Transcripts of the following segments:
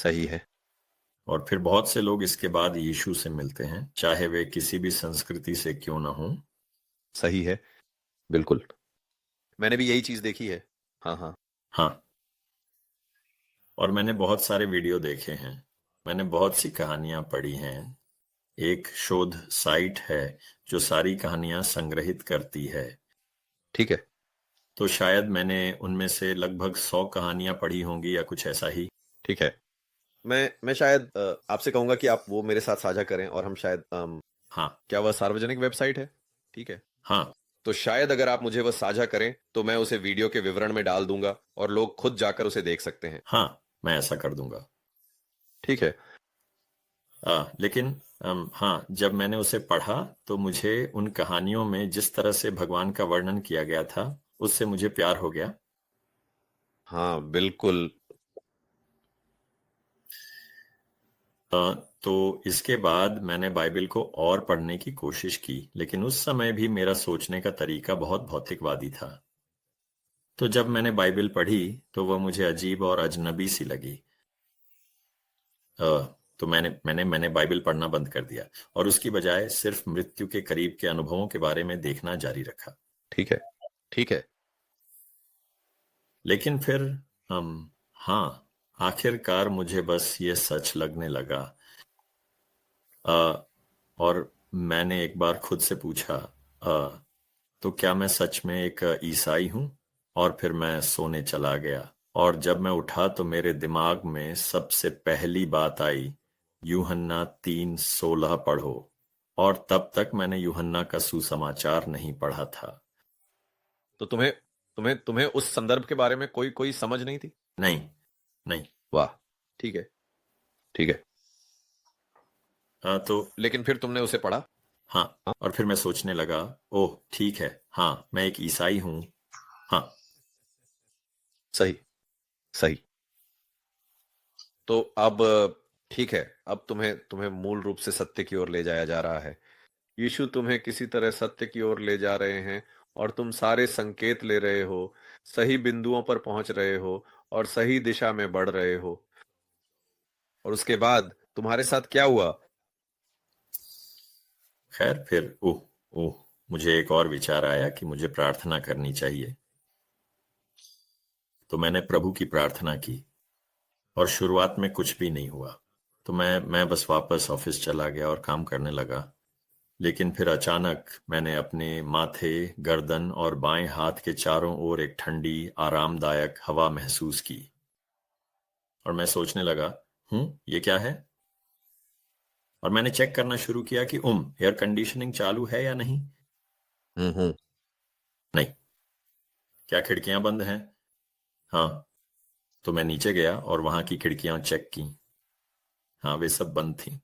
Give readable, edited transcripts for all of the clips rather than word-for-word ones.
सही है। और फिर बहुत से लोग इसके बाद यीशु से मिलते हैं, चाहे वे किसी भी संस्कृति से क्यों ना हों। सही है, बिल्कुल। मैंने भी यही चीज देखी है। हाँ हाँ। हाँ, और मैंने बहुत सारे वीडियो देखे हैं, मैंने बहुत सी कहानियां पढ़ी हैं। एक शोध साइट है जो सारी कहानियां संग्रहित करती है। ठीक है। तो शायद मैंने उनमें से लगभग 100 कहानियां पढ़ी होंगी या कुछ ऐसा ही। ठीक है। मैं शायद आपसे कहूंगा कि आप वो मेरे साथ साझा करें और हम शायद हाँ। क्या वह सार्वजनिक वेबसाइट है? ठीक है। हाँ। तो शायद अगर आप मुझे वह साझा करें तो मैं उसे वीडियो के विवरण में डाल दूंगा और लोग खुद जाकर उसे देख सकते हैं। हाँ, मैं ऐसा कर दूंगा। ठीक है। लेकिन हाँ, जब मैंने उसे पढ़ा तो मुझे उन कहानियों में जिस तरह से भगवान का वर्णन किया गया था, उससे मुझे प्यार हो गया। हाँ बिल्कुल। तो इसके बाद मैंने बाइबल को और पढ़ने की कोशिश की, लेकिन उस समय भी मेरा सोचने का तरीका बहुत भौतिकवादी था। तो जब मैंने बाइबल पढ़ी तो वह मुझे अजीब और अजनबी सी लगी। अ, तो मैंने बाइबल पढ़ना बंद कर दिया और उसकी बजाय सिर्फ मृत्यु के करीब के अनुभवों के बारे में देखना जारी रखा। ठीक है। ठीक है। लेकिन फिर हाँ, आखिरकार मुझे बस ये सच लगने लगा। अ, और मैंने एक बार खुद से पूछा, तो क्या मैं सच में एक ईसाई हूं? और फिर मैं सोने चला गया, और जब मैं उठा तो मेरे दिमाग में सबसे पहली बात आई, यूहन्ना 3:16 पढ़ो। और तब तक मैंने यूहन्ना का सुसमाचार नहीं पढ़ा था। तो तुम्हें तुम्हें तुम्हें उस संदर्भ के बारे में कोई कोई समझ नहीं थी? नहीं। नहीं। वाह। ठीक है। ठीक है। तो लेकिन फिर तुमने उसे पढ़ा? हाँ, हाँ। और फिर मैं सोचने लगा, ओह ठीक है, हाँ मैं एक ईसाई हूँ। हाँ। सही। सही। तो अब ठीक है। अब तुम्हें तुम्हें मूल रूप से सत्य की ओर ले जाया जा रहा है। यीशु तुम्हें किसी तरह सत्य की ओर ले जा रहे हैं और तुम सारे संकेत ले रहे हो, सही बिंदुओं पर पहुंच रहे हो और सही दिशा में बढ़ रहे हो। और उसके बाद तुम्हारे साथ क्या हुआ? खैर फिर ओह, ओह, मुझे एक और विचार आया कि मुझे प्रार्थना करनी चाहिए। तो मैंने प्रभु की प्रार्थना की, और शुरुआत में कुछ भी नहीं हुआ। तो मैं बस वापस ऑफिस चला गया और काम करने लगा। लेकिन फिर अचानक मैंने अपने माथे, गर्दन और बाएं हाथ के चारों ओर एक ठंडी, आरामदायक हवा महसूस की। और मैं सोचने लगा, ये क्या है? और मैंने चेक करना शुरू किया कि एयर कंडीशनिंग चालू है या नहीं। हम्म। नहीं। क्या खिड़कियां बंद हैं? हाँ। तो मैं नीचे गया और वहां की खिड़कियां चेक की। हाँ, वे सब बंद थीं।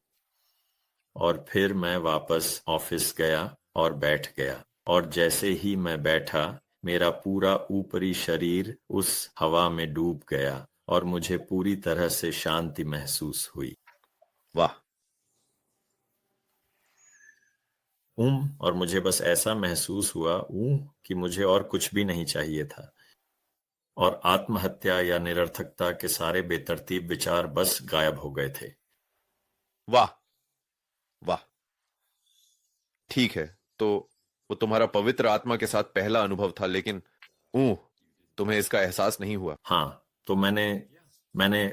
और फिर मैं वापस ऑफिस गया और बैठ गया। और जैसे ही मैं बैठा, मेरा पूरा ऊपरी शरीर उस हवा में डूब गया और मुझे पूरी तरह से शांति महसूस हुई। वाह। और मुझे बस ऐसा महसूस हुआ कि मुझे और कुछ भी नहीं चाहिए था। और आत्महत्या या निरर्थकता के सारे बेतरतीब विचार बस गायब हो गए थे। वाह। वाह। ठीक है। तो वो तुम्हारा पवित्र आत्मा के साथ पहला अनुभव था, लेकिन ऊह, तुम्हें इसका एहसास नहीं हुआ? हाँ, तो मैंने मैंने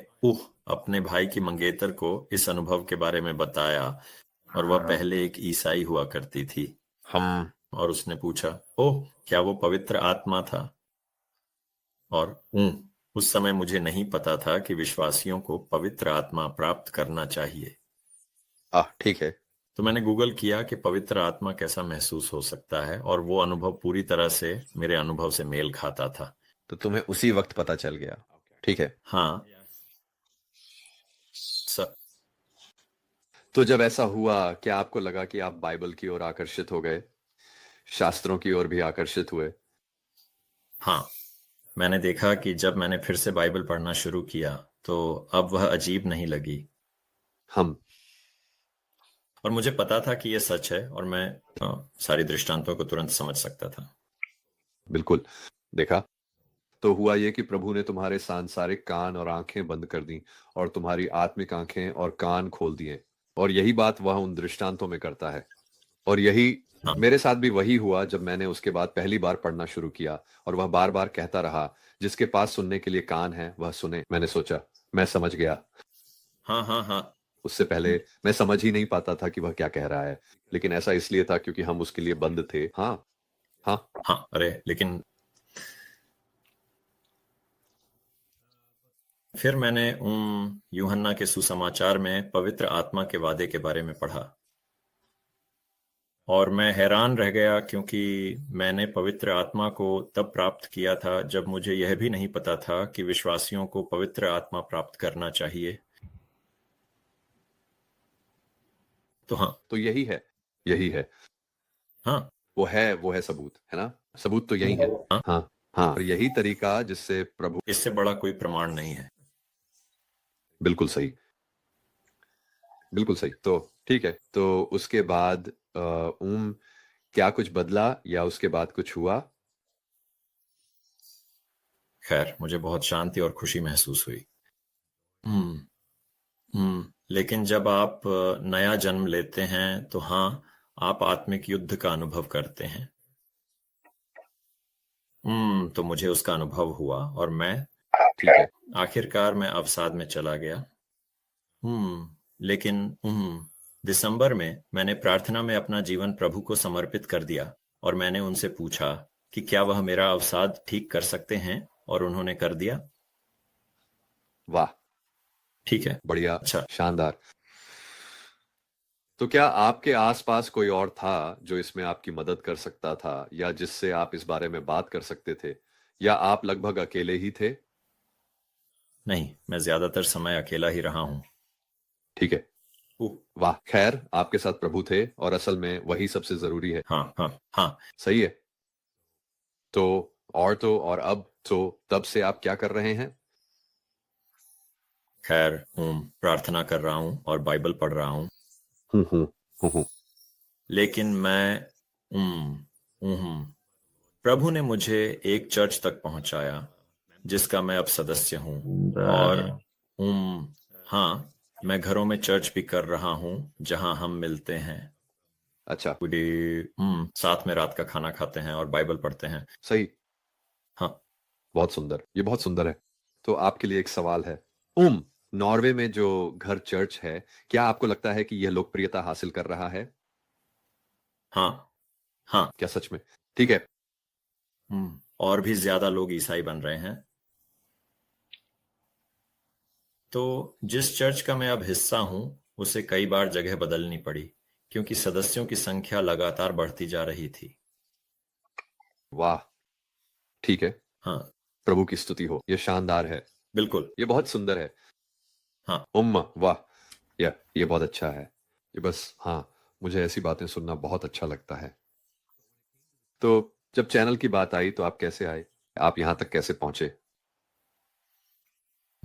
अपने भाई की मंगेतर को इस अनुभव के बारे में बताया, और वह पहले एक ईसाई हुआ करती थी। हम और उसने पूछा, ओह, क्या वो पवित्र आत्मा था? और उस समय मुझे नहीं पता था कि विश्वासियों को पवित्र आत्मा प्राप्त करना चाहिए। ठीक है। तो मैंने गूगल किया कि पवित्र आत्मा कैसा महसूस हो सकता है, और वो अनुभव पूरी तरह से मेरे अनुभव से मेल खाता था। तो तुम्हें उसी वक्त पता चल गया। ठीक है। हाँ। स, तो जब ऐसा हुआ, क्या आपको लगा कि आप बाइबल की ओर आकर्षित हो गए, शास्त्रों की ओर भी आकर्षित हुए? हाँ, मैंने देखा कि जब मैंने फिर से बाइबल पढ़ना शुरू किया तो अब वह अजीब नहीं लगी। हम और मुझे पता था कि यह सच है, और मैं सारी दृष्टांतों को तुरंत समझ सकता था। बिल्कुल। देखा, तो हुआ ये कि प्रभु ने तुम्हारे सांसारिक कान और आंखें बंद कर दी और तुम्हारी आत्मिक आंखें और कान खोल दिए। और यही बात वह उन दृष्टांतों में करता है। और यही हाँ मेरे साथ भी वही हुआ जब मैंने उसके बाद पहली बार पढ़ना शुरू किया, और वह बार बार कहता रहा, जिसके पास सुनने के लिए कान है वह सुने। मैंने सोचा, मैं समझ गया। हाँ हाँ हाँ। उससे पहले मैं समझ ही नहीं पाता था कि वह क्या कह रहा है, लेकिन ऐसा इसलिए था क्योंकि हम उसके लिए बंद थे। हाँ हाँ। हाँ अरे लेकिन फिर मैंने यूहन्ना के सुसमाचार में पवित्र आत्मा के वादे के बारे में पढ़ा और मैं हैरान रह गया, क्योंकि मैंने पवित्र आत्मा को तब प्राप्त किया था जब मुझे यह भी नहीं पता था कि विश्वासियों को पवित्र आत्मा प्राप्त करना चाहिए। तो हाँ। तो यही है, यही है। हाँ वो है सबूत, है ना? सबूत तो यही है। हाँ। हाँ हाँ। और यही तरीका जिससे प्रभु। इससे बड़ा कोई प्रमाण नहीं है। बिल्कुल सही, बिल्कुल सही। तो ठीक है, तो उसके बाद क्या कुछ बदला या उसके बाद कुछ हुआ? खैर, मुझे बहुत शांति और खुशी महसूस हुई। हम्म लेकिन जब आप नया जन्म लेते हैं तो हाँ, आप आत्मिक युद्ध का अनुभव करते हैं। तो मुझे उसका अनुभव हुआ और मैं ठीक है। आखिरकार मैं अवसाद में चला गया। लेकिन दिसंबर में मैंने प्रार्थना में अपना जीवन प्रभु को समर्पित कर दिया और मैंने उनसे पूछा कि क्या वह मेरा अवसाद ठीक कर सकते हैं, और उन्होंने कर दिया। वाह, ठीक है। बढ़िया, अच्छा। शानदार। तो क्या आपके आसपास कोई और था जो इसमें आपकी मदद कर सकता था, या जिससे आप इस बारे में बात कर सकते थे, या आप लगभग अकेले ही थे? नहीं, मैं ज्यादातर समय अकेला ही रहा हूँ। ठीक है। वाह, खैर आपके साथ प्रभु थे और असल में वही सबसे जरूरी है। हाँ हाँ हाँ। सही है। तो और अब तो तब से आप क्या कर रहे हैं? खैर, प्रार्थना कर रहा हूँ और बाइबल पढ़ रहा हूँ। हम्म हम्म हम्म। लेकिन मैं प्रभु ने मुझे एक चर्च तक पहुंचाया जिसका मैं अब सदस्य हूँ। और हाँ, मैं घरों में चर्च भी कर रहा हूँ जहाँ हम मिलते हैं, अच्छा। पूरी साथ में रात का खाना खाते हैं और बाइबल पढ़ते हैं। सही। हाँ बहुत सुंदर, ये बहुत सुंदर है। तो आपके लिए एक सवाल है। नॉर्वे में जो घर चर्च है, क्या आपको लगता है कि यह लोकप्रियता हासिल कर रहा है? हाँ हाँ। क्या सच में? ठीक है। और भी ज्यादा लोग ईसाई बन रहे हैं। तो जिस चर्च का मैं अब हिस्सा हूं, उसे कई बार जगह बदलनी पड़ी क्योंकि सदस्यों की संख्या लगातार बढ़ती जा रही थी। वाह, ठीक है। हाँ प्रभु की स्तुति हो, ये शानदार है। बिल्कुल। ये बहुत सुंदर है। हाँ वाह। ये बहुत अच्छा है। ये बस, हाँ, मुझे ऐसी बातें सुनना बहुत अच्छा लगता है। तो जब चैनल की बात आई तो आप कैसे आए? आप यहाँ तक कैसे पहुंचे?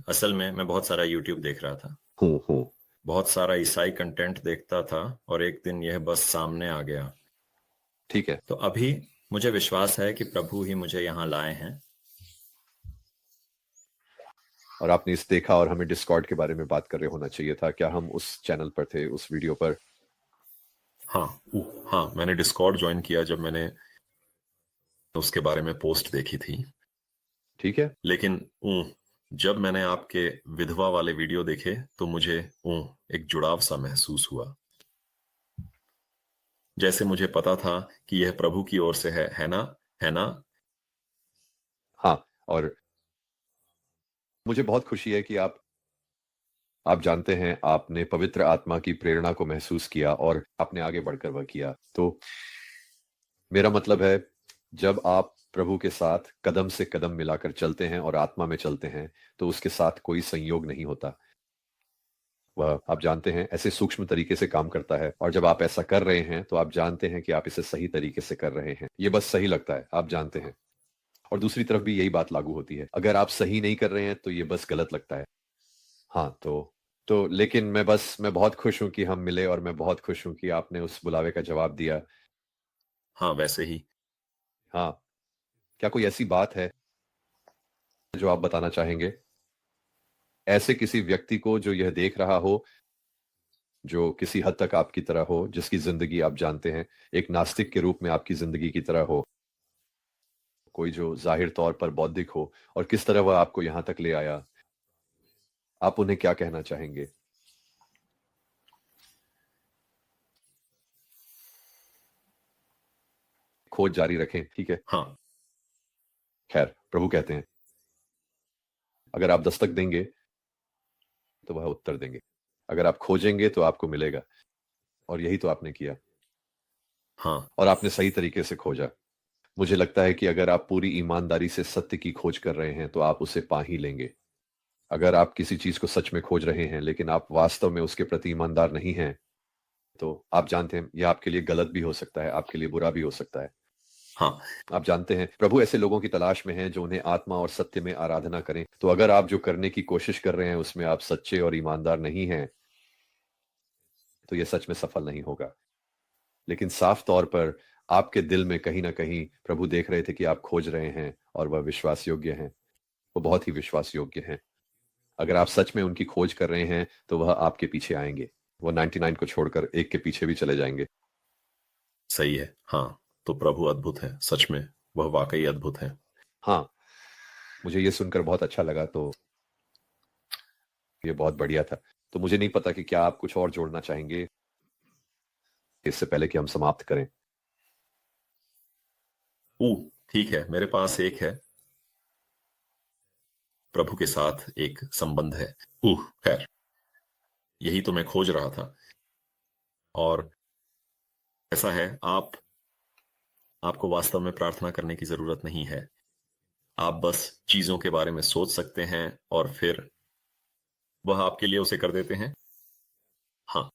असल में मैं बहुत सारा यूट्यूब देख रहा था, हूँ। बहुत सारा ईसाई कंटेंट देखता था, और एक दिन यह बस सामने आ गया। ठीक है। तो अभी मुझे विश्वास है कि प्रभु ही मुझे यहाँ लाए हैं। और आपने इस देखा और हमें डिस्कॉर्ड के बारे में बात कर रहे होना चाहिए था। क्या हम उस चैनल पर थे, उस वीडियो पर? हाँ हाँ, मैंने डिस्कॉर्ड ज्वाइन किया जब मैंने उसके बारे में पोस्ट देखी थी। ठीक है। लेकिन जब मैंने आपके विधवा वाले वीडियो देखे तो मुझे एक जुड़ाव सा महसूस हुआ, जैसे मुझे पता था कि यह प्रभु की ओर से है ना, है ना। हाँ। और मुझे बहुत खुशी है कि आप जानते हैं, आपने पवित्र आत्मा की प्रेरणा को महसूस किया और आपने आगे बढ़कर वह किया। तो मेरा मतलब है, जब आप प्रभु के साथ कदम से कदम मिलाकर चलते हैं और आत्मा में चलते हैं, तो उसके साथ कोई संयोग नहीं होता। वह, आप जानते हैं, ऐसे सूक्ष्म तरीके से काम करता है। और जब आप ऐसा कर रहे हैं तो आप जानते हैं कि आप इसे सही तरीके से कर रहे हैं। ये बस सही लगता है, आप जानते हैं। और दूसरी तरफ भी यही बात लागू होती है, अगर आप सही नहीं कर रहे हैं तो ये बस गलत लगता है। हाँ। तो लेकिन मैं बहुत खुश हूं कि हम मिले, और मैं बहुत खुश हूं कि आपने उस बुलावे का जवाब दिया। हाँ वैसे ही। हाँ। क्या कोई ऐसी बात है जो आप बताना चाहेंगे ऐसे किसी व्यक्ति को जो यह देख रहा हो, जो किसी हद तक आपकी तरह हो, जिसकी जिंदगी आप जानते हैं एक नास्तिक के रूप में आपकी जिंदगी की तरह हो, कोई जो जाहिर तौर पर बौद्धिक हो और किस तरह वह आपको यहां तक ले आया, आप उन्हें क्या कहना चाहेंगे? खोज जारी रखें, ठीक है। हाँ। खैर, प्रभु कहते हैं अगर आप दस्तक देंगे तो वह उत्तर देंगे, अगर आप खोजेंगे तो आपको मिलेगा, और यही तो आपने किया, हाँ। और आपने सही तरीके से खोजा। मुझे लगता है कि अगर आप पूरी ईमानदारी से सत्य की खोज कर रहे हैं तो आप उसे पा ही लेंगे। अगर आप किसी चीज को सच में खोज रहे हैं लेकिन आप वास्तव में उसके प्रति ईमानदार नहीं हैं, तो आप जानते हैं यह आपके लिए गलत भी हो सकता है, आपके लिए बुरा भी हो सकता है। हाँ। आप जानते हैं प्रभु ऐसे लोगों की तलाश में हैं जो उन्हें आत्मा और सत्य में आराधना करें। तो अगर आप जो करने की कोशिश कर रहे हैं उसमें आप सच्चे और ईमानदार नहीं हैं, तो यह सच में सफल नहीं होगा। लेकिन साफ तौर पर आपके दिल में कहीं ना कहीं प्रभु देख रहे थे कि आप खोज रहे हैं और वह विश्वास योग्य हैं, वो बहुत ही विश्वास योग्य हैं। अगर आप सच में उनकी खोज कर रहे हैं तो वह आपके पीछे आएंगे, वो 99 को छोड़कर एक के पीछे भी चले जाएंगे। सही है। हाँ, तो प्रभु अद्भुत है, सच में वह वाकई अद्भुत है। हाँ, मुझे ये सुनकर बहुत अच्छा लगा, तो ये बहुत बढ़िया था। तो मुझे नहीं पता कि क्या आप कुछ और जोड़ना चाहेंगे इससे पहले कि हम समाप्त करें। ठीक है, मेरे पास एक है, प्रभु के साथ एक संबंध है। खैर, यही तो मैं खोज रहा था। और ऐसा है, आपको वास्तव में प्रार्थना करने की जरूरत नहीं है। आप बस चीजों के बारे में सोच सकते हैं और फिर वह आपके लिए उसे कर देते हैं। हाँ।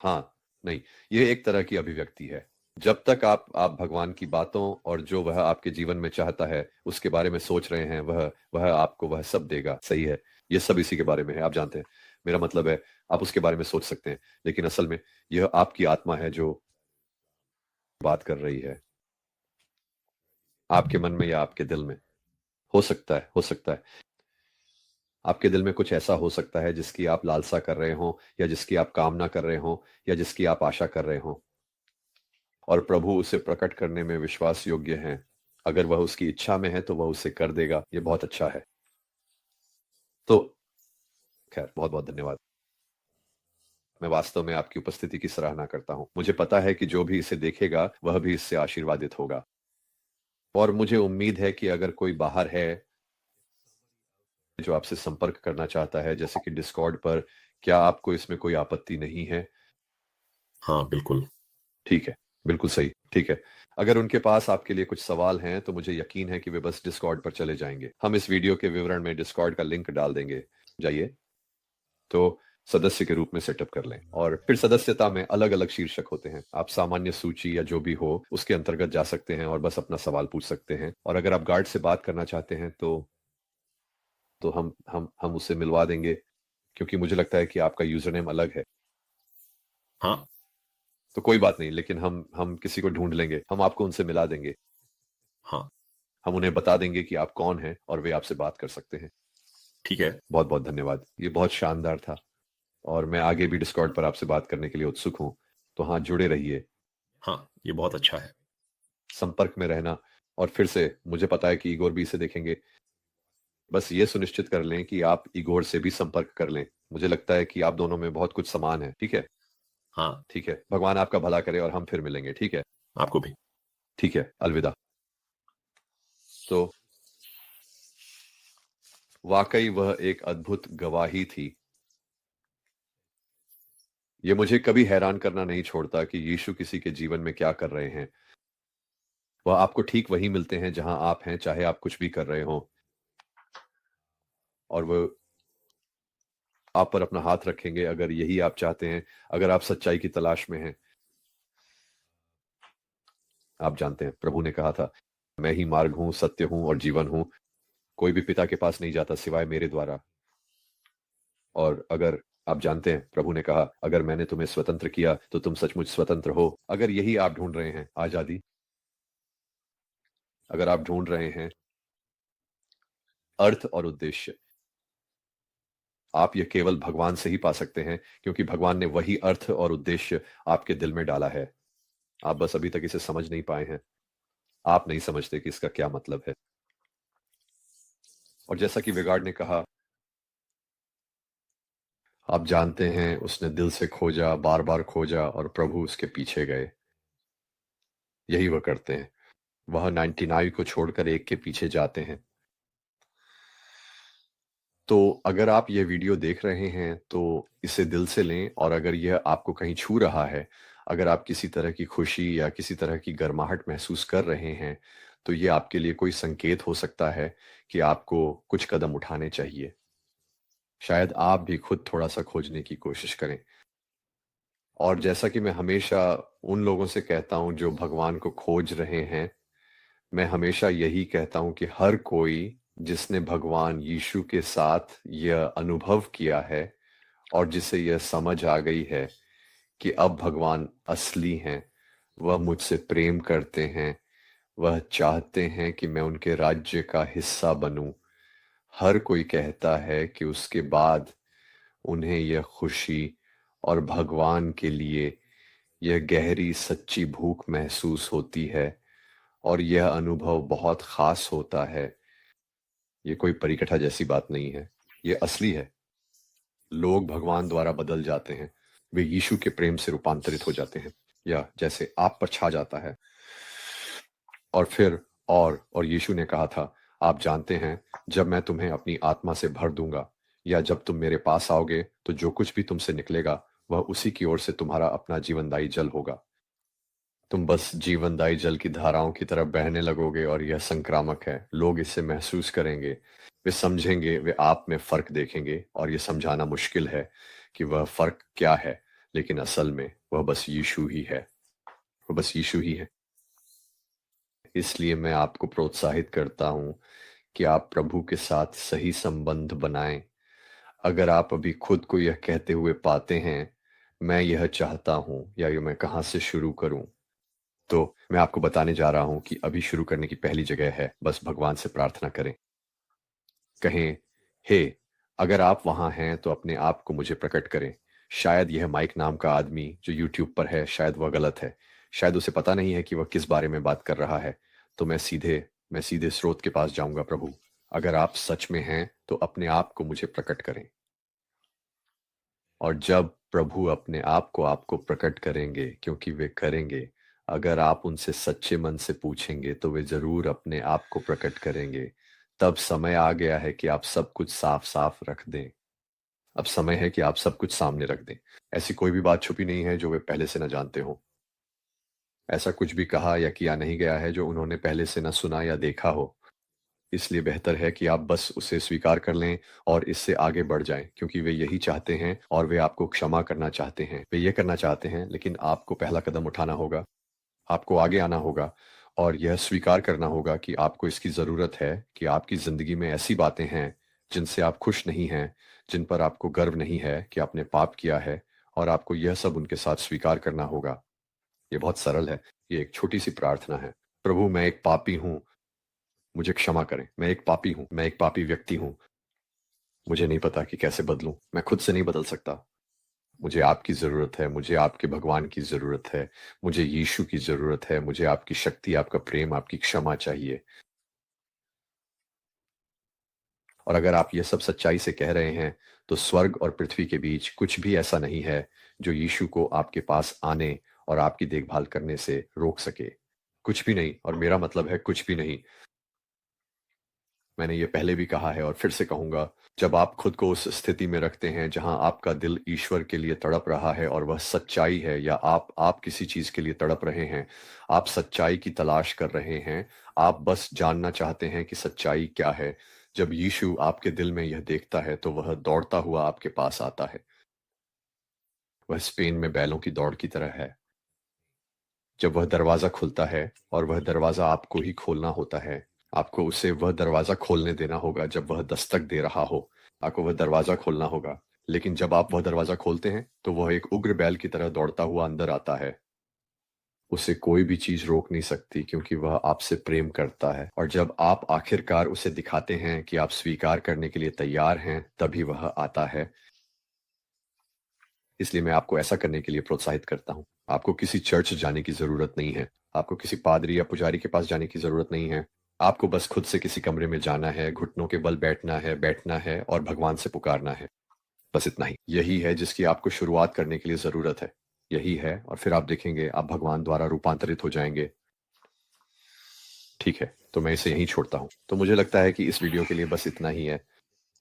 हाँ, नहीं, ये एक तरह की अभिव्यक्ति है। जब तक आप भगवान की बातों और जो वह आपके जीवन में चाहता है उसके बारे में सोच रहे हैं, वह आपको वह सब देगा। सही है, ये सब इसी के बारे में है, आप जानते हैं। मेरा मतलब है आप उसके बारे में सोच सकते हैं, लेकिन असल में यह आपकी आत्मा है जो बात कर रही है, आपके मन में या आपके दिल में। हो सकता है आपके दिल में कुछ ऐसा हो सकता है जिसकी आप लालसा कर रहे हो, या जिसकी आप कामना कर रहे हो, या जिसकी आप आशा कर रहे हो, और प्रभु उसे प्रकट करने में विश्वास योग्य हैं। अगर वह उसकी इच्छा में है तो वह उसे कर देगा। ये बहुत अच्छा है। तो खैर, बहुत बहुत धन्यवाद। मैं वास्तव में आपकी उपस्थिति की सराहना करता हूं। मुझे पता है कि जो भी इसे देखेगा वह भी इससे आशीर्वादित होगा, और मुझे उम्मीद है कि अगर कोई बाहर है जो आपसे संपर्क करना चाहता है, जैसे कि डिस्कॉर्ड पर, क्या आपको इसमें कोई आपत्ति नहीं है? हाँ, बिल्कुल। ठीक है, बिल्कुल सही, ठीक है। अगर उनके पास आपके लिए कुछ सवाल हैं तो मुझे यकीन है कि वे बस डिस्कॉर्ड पर चले जाएंगे। हम इस वीडियो के विवरण में डिस्कॉर्ड का लिंक डाल देंगे, जाइए तो सदस्य के रूप में सेटअप कर लें। और फिर सदस्यता में अलग अलग शीर्षक होते हैं, आप सामान्य सूची या जो भी हो उसके अंतर्गत जा सकते हैं और बस अपना सवाल पूछ सकते हैं। और अगर आप गार्ड से बात करना चाहते हैं तो हम उससे मिलवा देंगे, क्योंकि मुझे लगता है कि आपका यूजर नेम अलग है। हाँ। तो कोई बात नहीं, लेकिन हम किसी को ढूंढ लेंगे, हम आपको उनसे मिला देंगे। हाँ। हम उन्हें बता देंगे कि आप कौन हैं और वे आपसे बात कर सकते हैं। ठीक है। बहुत बहुत धन्यवाद, ये बहुत शानदार था, और मैं आगे भी डिस्कॉर्ड पर आपसे बात करने के लिए उत्सुक हूं। तो हाँ, जुड़े रहिए, हाँ, ये बहुत अच्छा है। संपर्क में रहना। और फिर से मुझे पता है कि इगोर भी इसे देखेंगे, बस ये सुनिश्चित कर लें कि आप इगोर से भी संपर्क कर लें। मुझे लगता है कि आप दोनों में बहुत कुछ समान है। ठीक है, हाँ। ठीक है, भगवान आपका भला करे और हम फिर मिलेंगे। ठीक है, आपको भी। ठीक है, अलविदा। तो वाकई वह एक अद्भुत गवाही थी। ये मुझे कभी हैरान करना नहीं छोड़ता कि यीशु किसी के जीवन में क्या कर रहे हैं। वह आपको ठीक वही मिलते हैं जहां आप हैं, चाहे आप कुछ भी कर रहे हो, और वो आप पर अपना हाथ रखेंगे अगर यही आप चाहते हैं, अगर आप सच्चाई की तलाश में हैं। आप जानते हैं प्रभु ने कहा था, मैं ही मार्ग हूं, सत्य हूं और जीवन हूं, कोई भी पिता के पास नहीं जाता सिवाय मेरे द्वारा। और अगर आप जानते हैं प्रभु ने कहा, अगर मैंने तुम्हें स्वतंत्र किया तो तुम सचमुच स्वतंत्र हो। अगर यही आप ढूंढ रहे हैं, आजादी, अगर आप ढूंढ रहे हैं अर्थ और उद्देश्य। आप यह केवल भगवान से ही पा सकते हैं, क्योंकि भगवान ने वही अर्थ और उद्देश्य आपके दिल में डाला है। आप बस अभी तक इसे समझ नहीं पाए हैं। आप नहीं समझते कि इसका क्या मतलब है। और जैसा कि विगार्ड ने कहा, आप जानते हैं उसने दिल से खोजा, बार बार खोजा और प्रभु उसके पीछे गए। यही वह करते हैं। वह 99 को छोड़कर एक के पीछे जाते हैं। तो अगर आप ये वीडियो देख रहे हैं तो इसे दिल से लें, और अगर यह आपको कहीं छू रहा है, अगर आप किसी तरह की खुशी या किसी तरह की गर्माहट महसूस कर रहे हैं, तो ये आपके लिए कोई संकेत हो सकता है कि आपको कुछ कदम उठाने चाहिए। शायद आप भी खुद थोड़ा सा खोजने की कोशिश करें। और जैसा कि मैं हमेशा उन लोगों से कहता हूं जो भगवान को खोज रहे हैं, मैं हमेशा यही कहता हूं कि हर कोई जिसने भगवान यीशु के साथ यह अनुभव किया है और जिसे यह समझ आ गई है कि अब भगवान असली हैं, वह मुझसे प्रेम करते हैं, वह चाहते हैं कि मैं उनके राज्य का हिस्सा बनूं, हर कोई कहता है कि उसके बाद उन्हें यह खुशी और भगवान के लिए यह गहरी सच्ची भूख महसूस होती है, और यह अनुभव बहुत खास होता है। ये कोई परिकथा जैसी बात नहीं है, ये असली है। लोग भगवान द्वारा बदल जाते हैं, वे यीशु के प्रेम से रूपांतरित हो जाते हैं, या जैसे आप पर छा जाता है। और फिर और यीशु ने कहा था, आप जानते हैं, जब मैं तुम्हें अपनी आत्मा से भर दूंगा, या जब तुम मेरे पास आओगे, तो जो कुछ भी तुमसे निकलेगा वह उसी की ओर से तुम्हारा अपना जीवनदायी जल होगा। तुम बस जीवनदायी जल की धाराओं की तरफ बहने लगोगे, और यह संक्रामक है। लोग इसे महसूस करेंगे, वे समझेंगे, वे आप में फर्क देखेंगे, और यह समझाना मुश्किल है कि वह फर्क क्या है, लेकिन असल में वह बस यीशु ही है। वह बस यीशु ही है। इसलिए मैं आपको प्रोत्साहित करता हूं कि आप प्रभु के साथ सही संबंध बनाएं। अगर आप अभी खुद को यह कहते हुए पाते हैं, मैं यह चाहता हूं, या ये मैं कहां से शुरू करूं, तो मैं आपको बताने जा रहा हूं कि अभी शुरू करने की पहली जगह है, बस भगवान से प्रार्थना करें। कहें, हे, अगर आप वहां हैं तो अपने आप को मुझे प्रकट करें। शायद यह माइक नाम का आदमी जो यूट्यूब पर है, शायद वह गलत है। शायद उसे पता नहीं है कि वह किस बारे में बात कर रहा है। तो मैं सीधे स्रोत के पास जाऊंगा। प्रभु, अगर आप सच में हैं तो अपने आप को मुझे प्रकट करें। और जब प्रभु अपने आप को आपको प्रकट करेंगे, क्योंकि वे करेंगे, अगर आप उनसे सच्चे मन से पूछेंगे तो वे जरूर अपने आप को प्रकट करेंगे। तब समय आ गया है कि आप सब कुछ साफ साफ रख दें। अब समय है कि आप सब कुछ सामने रख दें। ऐसी कोई भी बात छुपी नहीं है जो वे पहले से न जानते हो। ऐसा कुछ भी कहा या किया नहीं गया है जो उन्होंने पहले से न सुना या देखा हो। इसलिए बेहतर है कि आप बस उसे स्वीकार कर लें और इससे आगे बढ़ जाएं, क्योंकि वे यही चाहते हैं, और वे आपको क्षमा करना चाहते हैं। वे ये करना चाहते हैं, लेकिन आपको पहला कदम उठाना होगा। आपको आगे आना होगा और यह स्वीकार करना होगा कि आपको इसकी ज़रूरत है, कि आपकी ज़िंदगी में ऐसी बातें हैं जिनसे आप खुश नहीं हैं, जिन पर आपको गर्व नहीं है कि आपने पाप किया है, और आपको यह सब उनके साथ स्वीकार करना होगा। ये बहुत सरल है। ये एक छोटी सी प्रार्थना है। प्रभु, मैं एक पापी हूँ, मुझे क्षमा करें। मैं एक पापी हूँ, मैं एक पापी व्यक्ति हूँ। मुझे नहीं पता कि कैसे बदलूं। मैं खुद से नहीं बदल सकता। मुझे आपकी ज़रूरत है, मुझे आपके भगवान की ज़रूरत है, मुझे यीशु की ज़रूरत है, मुझे आपकी शक्ति, आपका प्रेम, आपकी क्षमा चाहिए। और अगर आप ये सब सच्चाई से कह रहे हैं, तो स्वर्ग और पृथ्वी के बीच कुछ भी ऐसा नहीं है जो यीशु को आपके पास आने और आपकी देखभाल करने से रोक सके। कुछ भी नहीं, और मेरा मतलब है कुछ भी नहीं। मैंने ये पहले भी कहा है और फिर से कहूंगा, जब आप खुद को उस स्थिति में रखते हैं जहां आपका दिल ईश्वर के लिए तड़प रहा है और वह सच्चाई है, या आप किसी चीज के लिए तड़प रहे हैं, आप सच्चाई की तलाश कर रहे हैं, आप बस जानना चाहते हैं कि सच्चाई क्या है। जब यीशु आपके दिल में यह देखता है तो वह दौड़ता हुआ आपके पास आता है। वह स्पेन में बैलों की दौड़ की तरह है। जब वह दरवाजा खुलता है, और वह दरवाजा आपको ही खोलना होता है, आपको उसे वह दरवाजा खोलने देना होगा जब वह दस्तक दे रहा हो। आपको वह दरवाजा खोलना होगा। लेकिन जब आप वह दरवाजा खोलते हैं तो वह एक उग्र बैल की तरह दौड़ता हुआ अंदर आता है। उसे कोई भी चीज रोक नहीं सकती, क्योंकि वह आपसे प्रेम करता है। और जब आप आखिरकार उसे दिखाते हैं कि आप स्वीकार करने के लिए तैयार हैं, तभी वह आता है। इसलिए मैं आपको ऐसा करने के लिए प्रोत्साहित करता हूँ। आपको किसी चर्च जाने की जरूरत नहीं है, आपको किसी पादरी या पुजारी के पास जाने की जरूरत नहीं है। आपको बस खुद से किसी कमरे में जाना है, घुटनों के बल बैठना है और भगवान से पुकारना है। बस इतना ही। यही है जिसकी आपको शुरुआत करने के लिए जरूरत है। यही है, और फिर आप देखेंगे आप भगवान द्वारा रूपांतरित हो जाएंगे। ठीक है, तो मैं इसे यहीं छोड़ता हूँ। तो मुझे लगता है कि इस वीडियो के लिए बस इतना ही है।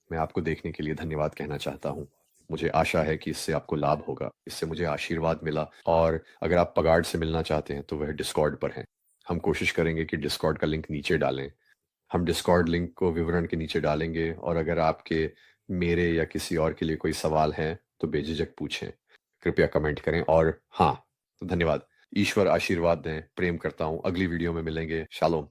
मैं आपको देखने के लिए धन्यवाद कहना चाहता हूँ। मुझे आशा है कि इससे आपको लाभ होगा, इससे मुझे आशीर्वाद मिला। और अगर आप पगार्ड से मिलना चाहते हैं तो वह डिस्कॉर्ड पर हैं। हम कोशिश करेंगे कि डिस्कॉर्ड का लिंक नीचे डालें। हम डिस्कॉर्ड लिंक को विवरण के नीचे डालेंगे, और अगर आपके, मेरे या किसी और के लिए कोई सवाल है तो बेझिझक पूछें। कृपया कमेंट करें। और हाँ, धन्यवाद। ईश्वर आशीर्वाद दें। प्रेम करता हूँ। अगली वीडियो में मिलेंगे। शालोम।